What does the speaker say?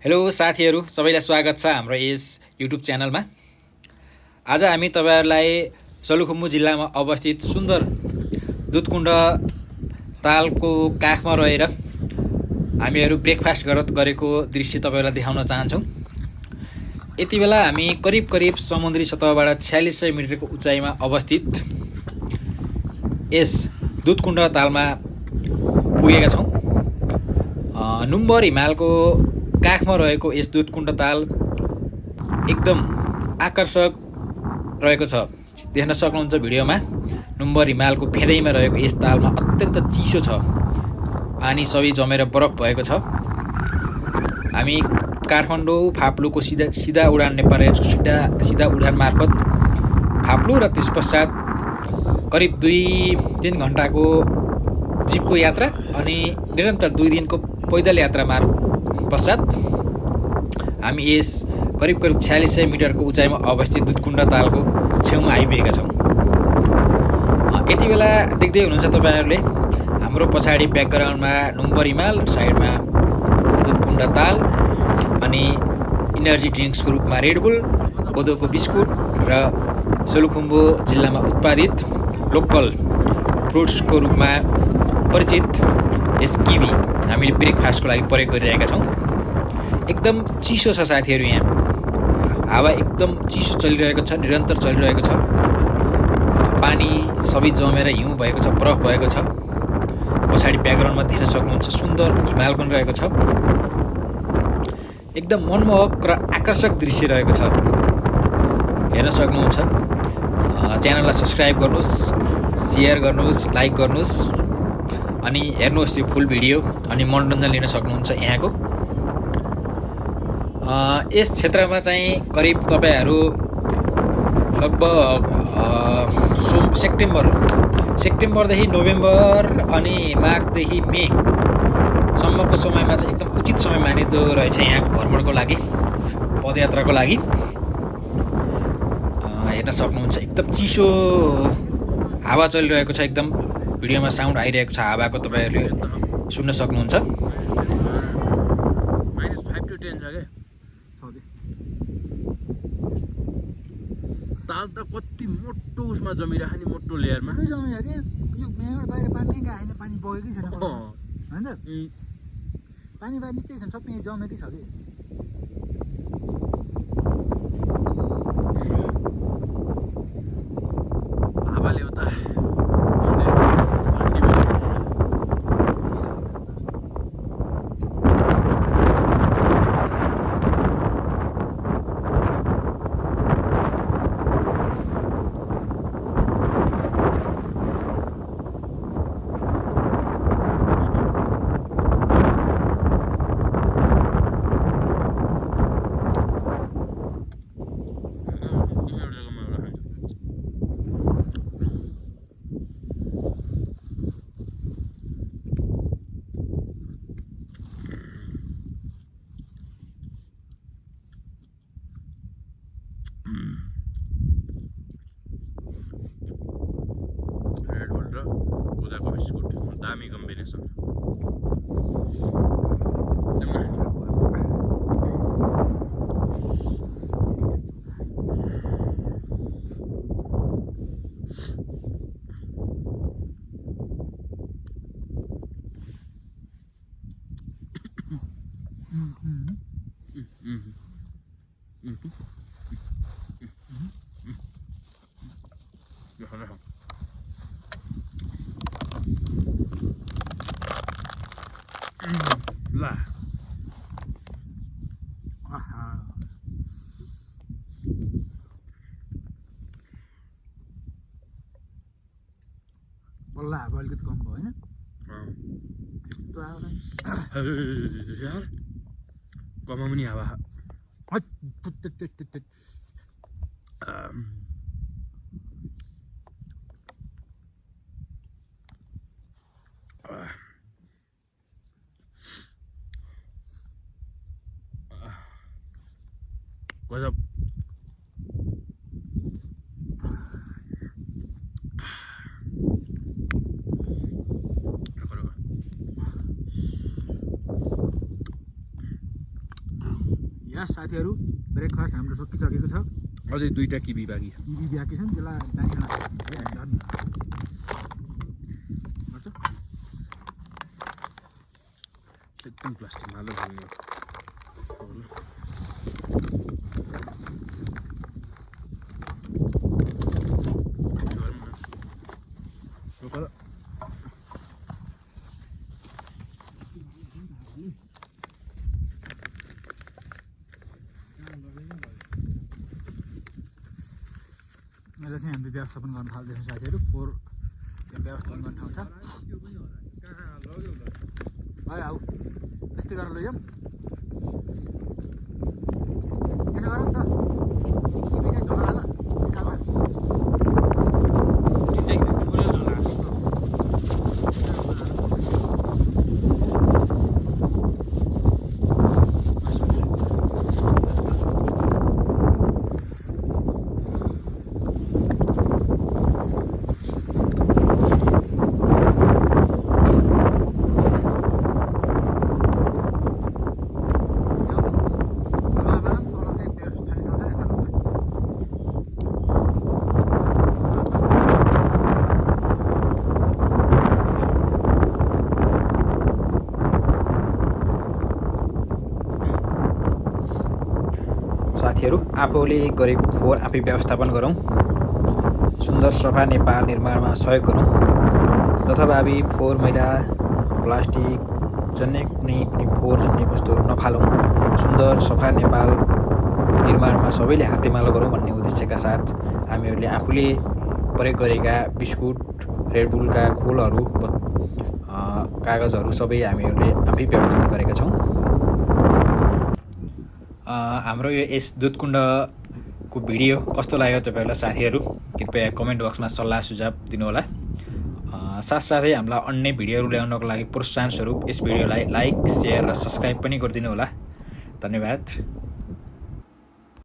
Hello साथीहरू, सबैलाई स्वागत छ हाम्रो यस युट्युब च्यानलमा। आज हामी तपाईहरुलाई सलुखुम्बु जिल्लामा अवस्थित सुन्दर दुधकुण्ड तालको काखमा रहेर हामीहरू ब्रेकफास्ट गरेको दृश्य तपाईहरुलाई देखाउन चाहन्छौं। यति बेला हामी करिब समुद्री सतहबाट 4600 मिटरको उचाइमा अवस्थित यस दुधकुण्ड तालमा पुगेका छौं। नुम्बर हिमालको काखमा रहेको यस दुधकुण्ड ताल एकदम आकर्षक रहेको छ। देख्न सक्नुहुन्छ भिडियोमा नुम्बर हिमालको फेदैमा रहेको यस तालमा अत्यन्त चिसो छ। पानी सबै जमेर बरफ भएको छ। हामी काठमाडौँ फाप्लुको सिधा उडान नेपाल सिधा उडान मार्फत फाप्लु र त्यसपश्चात करिब 2-3 घण्टाको जिपको यात्रा अनि निरन्तर 2 दिनको पैदल यात्रा पश्चात हामी यस करिब 4600 मिटरको उचाइमा अवस्थित दुधकुण्ड तालको छेउमा आइपुगेका छौं। यति बेला देख्दै हुनुहुन्छ तपाईहरुले हाम्रो पछाडी ब्याकग्राउन्डमा नुम्बर हिमाल, साइडमा दुधकुण्ड ताल अनि इनर्जी ड्रिंक्सको रूपमा रेडबुल, कोदोको बिस्कुट र सलुखुम्बु जिल्लामा उत्पादित लोकल फ्रुट्सको रूपमा परिचित यस किवी हामीले ब्रेकफास्टको लागि प्रयोग गरिरहेका छौं। एकदम चिसो छ साथीहरु, यहाँ हावा एकदम चिसो चलिरहेको छ, निरन्तर चलिरहेको छ। पानी सबै जमेर हिउँ भएको छ, बरफ भएको छ। पछाडी ब्याकग्राउन्डमा देख्न सक्नुहुन्छ सुन्दर हिमाल पनि रहेको छ। एकदम मनमोहक र आकर्षक दृश्य रहेको छ, हेर्न सक्नुहुन्छ। च्यानललाई सब्स्क्राइब गर्नुस्, शेयर गर्नुस्, लाइक गर्नुस् अनि हेर्नुहोस् यो फुल भिडियो अनि मनोरञ्जन लिन सक्नुहुन्छ यहाँको। यस क्षेत्रमा चाहिँ करिब तपाईहरु लगभग सेप्टेम्बरदेखि नोभेम्बर अनि मार्चदेखि मे सम्मको समयमा चाहिँ एकदम उचित समय मानिँदो रहेछ यहाँको भ्रमणको लागि, पदयात्राको लागि। हेर्न सक्नुहुन्छ एकदम चिसो हावा चलिरहेको छ। एकदम भिडियोमा साउन्ड आइरहेको छ हावाको, तपाईहरुले सुन्न सक्नुहुन्छ। -5 to 10 छ के ताल त कति मोटो उसमा जमिरहेको नि, मोटो लेयरमा जमियो के यो यहाँबाट बाहिर पानी नै गएन, पानी बगेकै छैन हैन। पानी बाहिर निस्केकै छैन, सबै यहाँ जमेकै छ के। हावाले उता रेडबुल र कोदाको बिस्कुट दामी कम्बिनेसन। ला बल्ल हावा अलिकति कम भयो हैन। यस्तो आयो यार कमाउनी हावा गजब। यस साथीहरू ब्रेकफास्ट हाम्रो सकिसकेको छ अझै 2टा किबी बाँकी किबी बाँकी छ नि त्यसलाई जानिन गर्छ एकदम प्लास्टिक हाल्नु भन्ने अहिले चाहिँ हामीले व्यवस्थापन गर्न थाल्दैछौँ साथीहरू फोहोर व्यवस्थापन गर्ने ठाउँ छ भयो आऊ त्यस्तै गरेर लैजाउँ यसो गर नि त किबी चाहिँ झोला हाल निकाल्न साथीहरू आफूले गरेको फोहोर आफै व्यवस्थापन गरौँ सुन्दर सफा नेपाल निर्माणमा सहयोग गरौँ जथाभावी फोहोर मैला प्लास्टिक जन्य कुनै पनि फोहोर जन्य वस्तुहरू नफालौँ सुन्दर सफा नेपाल निर्माणमा सबैले हातेमालो गरौँ भन्ने उद्देश्यका साथ हामीहरूले आफूले प्रयोग गरेका बिस्कुट रेडबुलका खोलहरू कागजहरू सबै हामीहरूले आफै व्यवस्थापन गरेका छौँ हाम्रो यो यस दुधकुण्डको भिडियो कस्तो लाग्यो तपाईँहरूलाई साथीहरू कृपया कमेन्ट बक्समा सल्लाह सुझाव दिनुहोला साथसाथै हामीलाई अन्य भिडियोहरू ल्याउनको लागि प्रोत्साहन स्वरूप यस भिडियोलाई लाइक सेयर र सब्सक्राइब पनि गरिदिनु होला धन्यवाद।